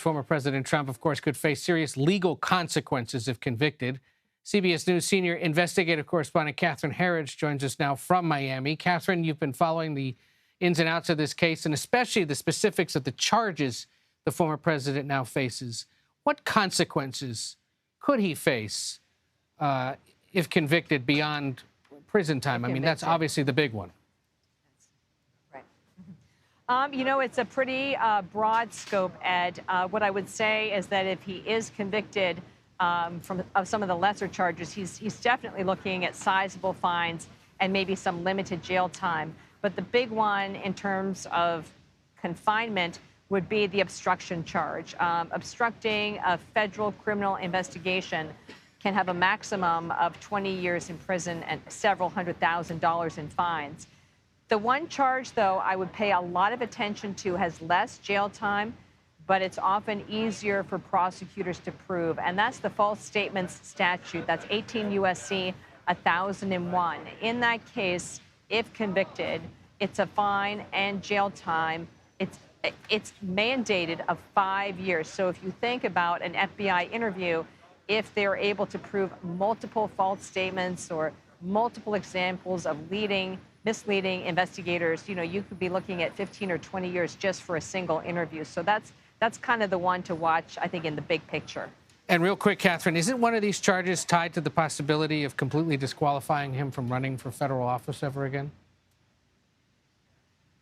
former President Trump, of course, could face serious legal consequences if convicted. CBS News senior investigative correspondent Catherine Herridge joins us now from Miami. Catherine, you've been following the ins and outs of this case, and especially the specifics of the charges the former president now faces. What consequences could he face if convicted beyond prison time? I mean, that's obviously the big one. You know, it's a pretty broad scope, Ed. What I would say is that if he is convicted of some of the lesser charges, he's definitely looking at sizable fines and maybe some limited jail time. But the big one in terms of confinement would be the obstruction charge. Obstructing a federal criminal investigation can have a maximum of 20 years in prison and several $100,000 in fines. The one charge, though, I would pay a lot of attention to has less jail time, but it's often easier for prosecutors to prove, and that's the false statements statute. That's 18 U.S.C. 1001. In that case, if convicted, it's a fine and jail time. It's mandated of 5 years. So if you think about an FBI interview, if they're able to prove multiple false statements or multiple examples of misleading investigators, you know, you could be looking at 15 or 20 years just for a single interview. So that's kind of the one to watch, I think, in the big picture. And real quick, Catherine, isn't one of these charges tied to the possibility of completely disqualifying him from running for federal office ever again?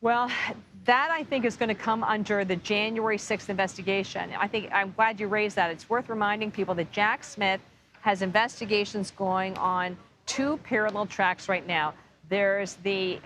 Well, that, I think, is going to come under the January 6th investigation. I'm glad you raised that. It's worth reminding people that Jack Smith has investigations going on two parallel tracks right now. There's the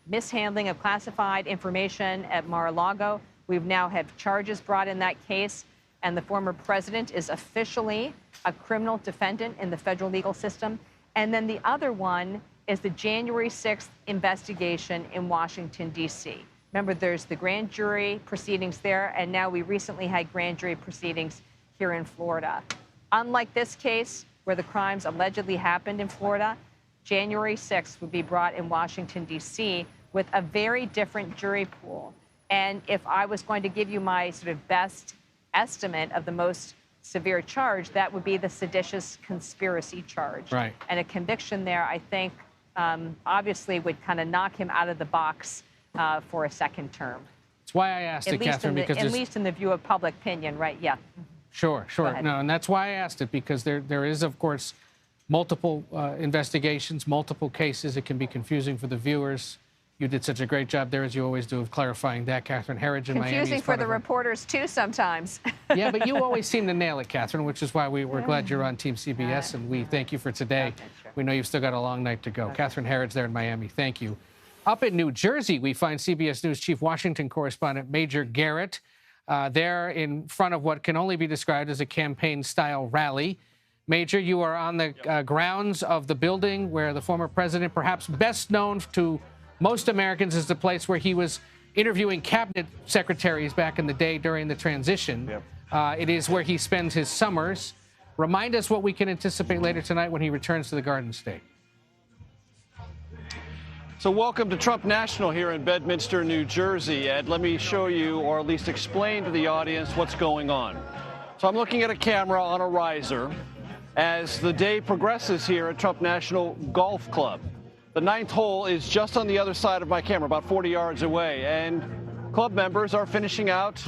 mishandling of classified information at Mar-a-Lago. We now have charges brought in that case, and the former president is officially a criminal defendant in the federal legal system. And then the other one is the January 6th investigation in Washington, D.C. Remember, there's the grand jury proceedings there, and now we recently had grand jury proceedings here in Florida. Unlike this case, where the crimes allegedly happened in Florida, January 6th would be brought in Washington, D.C. with a very different jury pool. And if I was going to give you my sort of best estimate of the most severe charge, that would be the seditious conspiracy charge. Right. And a conviction there, I think, obviously would kind of knock him out of the box for a second term. That's why I asked it, Catherine, because at least in the view of public opinion, right? Yeah. Sure. No, and that's why I asked it, because there is, of course, multiple investigations, multiple cases. It can be confusing for the viewers. You did such a great job there, as you always do, of clarifying that. Catherine Herridge in Miami. Confusing for the reporters, too, sometimes. Yeah, but you always seem to nail it, Catherine, which is why we're glad you're on Team CBS, and we thank you for today. Sure. We know you've still got a long night to go. Okay. Catherine Herridge there in Miami, thank you. Up in New Jersey, we find CBS News Chief Washington correspondent Major Garrett there in front of what can only be described as a campaign-style rally. Major, you are on the grounds of the building where the former president, perhaps best known to most Americans, is the place where he was interviewing cabinet secretaries back in the day during the transition. Yep. It is where he spends his summers. Remind us what we can anticipate later tonight when he returns to the Garden State. So welcome to Trump National here in Bedminster, New Jersey. Ed, let me show you, or at least explain to the audience, what's going on. So I'm looking at a camera on a riser as the day progresses here at Trump National Golf Club. The ninth hole is just on the other side of my camera, about 40 yards away, and club members are finishing out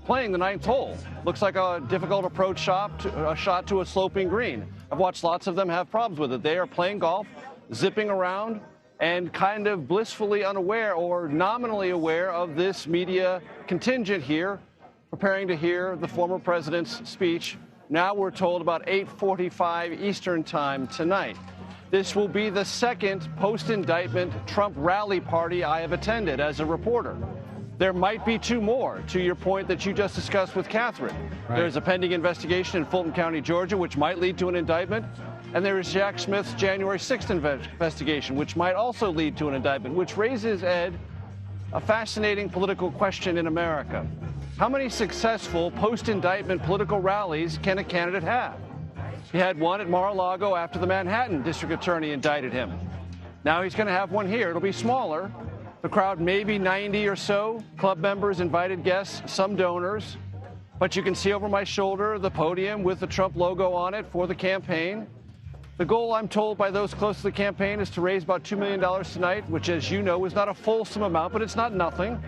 playing the ninth hole. Looks like a difficult approach shot to a sloping green. I've watched lots of them have problems with it. They are playing golf, zipping around, and kind of blissfully unaware or nominally aware of this media contingent here, preparing to hear the former president's speech. Now we're told about 8:45 Eastern time tonight. This will be the second post-indictment Trump rally party I have attended as a reporter. There might be two more, to your point that you just discussed with Catherine. Right. There's a pending investigation in Fulton County, Georgia, which might lead to an indictment. And there is Jack Smith's January 6th investigation, which might also lead to an indictment, which raises, Ed, a fascinating political question in America. How many successful post-indictment political rallies can a candidate have? He had one at Mar-a-Lago after the Manhattan district attorney indicted him. Now he's going to have one here. It'll be smaller. The crowd, maybe 90 or so, club members, invited guests, some donors. But you can see over my shoulder the podium with the Trump logo on it for the campaign. The goal, I'm told by those close to the campaign, is to raise about $2 million tonight, which, as you know, is not a fulsome amount, but it's not nothing.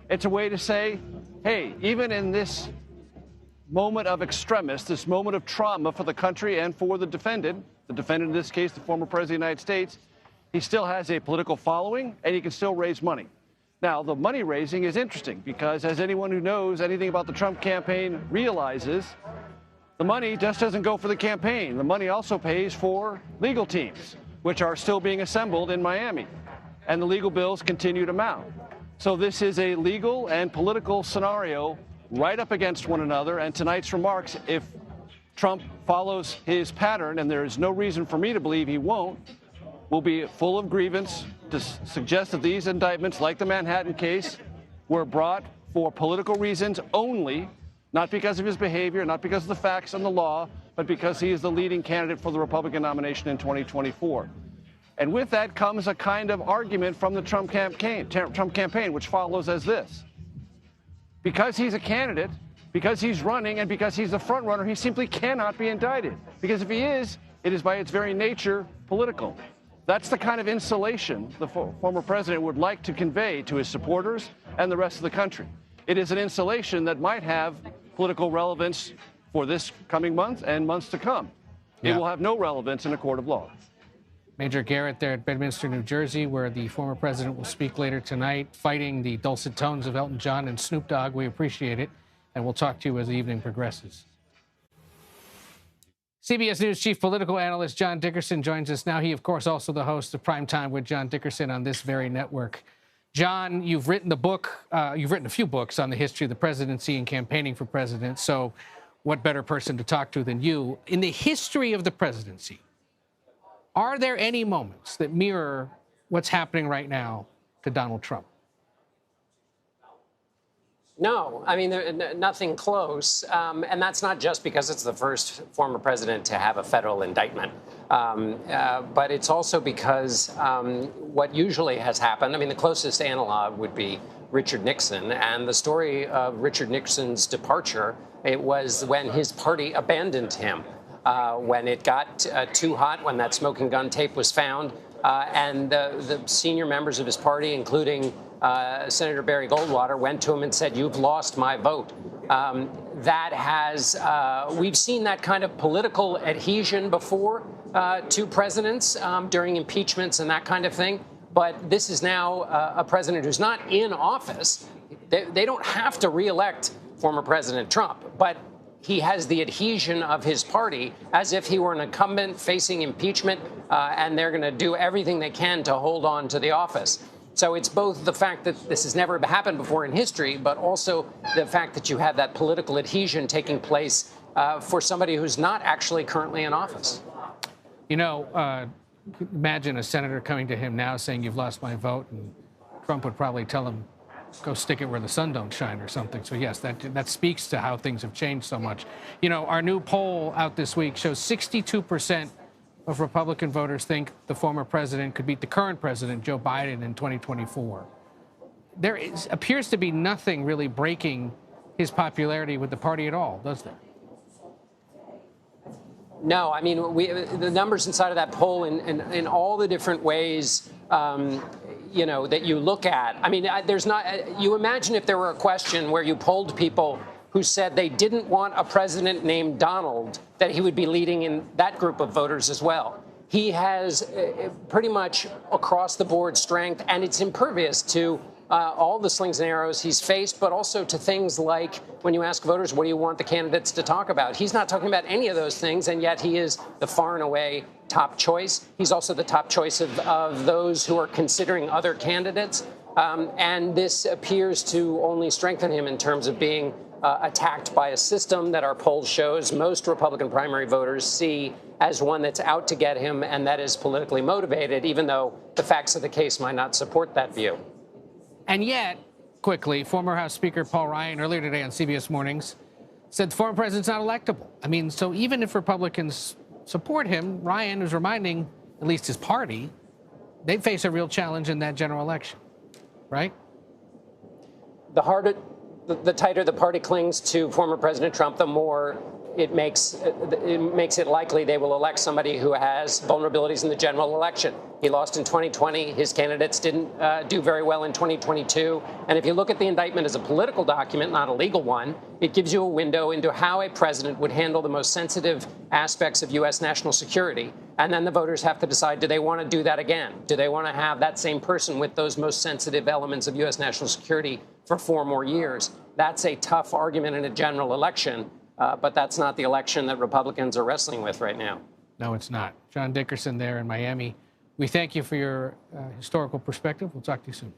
It's a way to say, hey, even in this moment of extremis, this moment of trauma for the country and for the defendant in this case, the former president of the United States, he still has a political following and he can still raise money. Now, the money raising is interesting because, as anyone who knows anything about the Trump campaign realizes, the money just doesn't go for the campaign. The money also pays for legal teams, which are still being assembled in Miami, and the legal bills continue to mount. So this is a legal and political scenario right up against one another, and tonight's remarks, if Trump follows his pattern, and there is no reason for me to believe he won't, will be full of grievance to suggest that these indictments, like the Manhattan case, were brought for political reasons only, not because of his behavior, not because of the facts and the law, but because he is the leading candidate for the Republican nomination in 2024. And with that comes a kind of argument from the Trump campaign, which follows as this. Because he's a candidate, because he's running, and because he's the front runner, he simply cannot be indicted. Because if he is, it is by its very nature political. That's the kind of insulation the former president would like to convey to his supporters and the rest of the country. It is an insulation that might have political relevance for this coming month and months to come. It will have no relevance in a court of law. Major Garrett there at Bedminster, New Jersey, where the former president will speak later tonight, fighting the dulcet tones of Elton John and Snoop Dogg. We appreciate it, and we'll talk to you as the evening progresses. CBS News chief political analyst John Dickerson joins us now. He, of course, also the host of Prime Time with John Dickerson on this very network. John, you've written a few books on the history of the presidency and campaigning for president, so what better person to talk to than you? In the history of the presidency, are there any moments that mirror what's happening right now to Donald Trump? No, I mean, nothing close. And that's not just because it's the first former president to have a federal indictment. But it's also because what usually has happened, I mean, the closest analog would be Richard Nixon. And the story of Richard Nixon's departure, it was when his party abandoned him, when it got too hot, when that smoking gun tape was found. And the senior members of his party, including Senator Barry Goldwater, went to him and said, "You've lost my vote." We've seen that kind of political adhesion before to presidents during impeachments and that kind of thing. But this is now a president who's not in office. They don't have to reelect former President Trump, but he has the adhesion of his party as if he were an incumbent facing impeachment, and they're going to do everything they can to hold on to the office. So it's both the fact that this has never happened before in history, but also the fact that you have that political adhesion taking place for somebody who's not actually currently in office. You know, imagine a senator coming to him now saying, "You've lost my vote," and Trump would probably tell him, "Go stick it where the sun don't shine," or something. So yes, that speaks to how things have changed so much. You know, our new poll out this week shows 62% of Republican voters think the former president could beat the current president, Joe Biden, in 2024. There appears to be nothing really breaking his popularity with the party at all, does there? No, I mean, the numbers inside of that poll in all the different ways, you know, that you look at. I mean, you imagine if there were a question where you polled people who said they didn't want a president named Donald, that he would be leading in that group of voters as well. He has pretty much across the board strength, and it's impervious to all the slings and arrows he's faced, but also to things like when you ask voters, what do you want the candidates to talk about? He's not talking about any of those things, and yet he is the far and away top choice. He's also the top choice of those who are considering other candidates. And this appears to only strengthen him in terms of being attacked by a system that our poll shows most Republican primary voters see as one that's out to get him and that is politically motivated, even though the facts of the case might not support that view. And yet, quickly, former House Speaker Paul Ryan earlier today on CBS Mornings said the former president's not electable. I mean, so even if Republicans support him, Ryan is reminding at least his party they face a real challenge in that general election, right? The the tighter the party clings to former President Trump, the more it makes it likely they will elect somebody who has vulnerabilities in the general election. He lost in 2020. His candidates didn't do very well in 2022. And if you look at the indictment as a political document, not a legal one, it gives you a window into how a president would handle the most sensitive aspects of U.S. national security. And then the voters have to decide, do they want to do that again? Do they want to have that same person with those most sensitive elements of U.S. national security for 4 more years? That's a tough argument in a general election. But that's not the election that Republicans are wrestling with right now. No, it's not. John Dickerson there in Miami. We thank you for your historical perspective. We'll talk to you soon.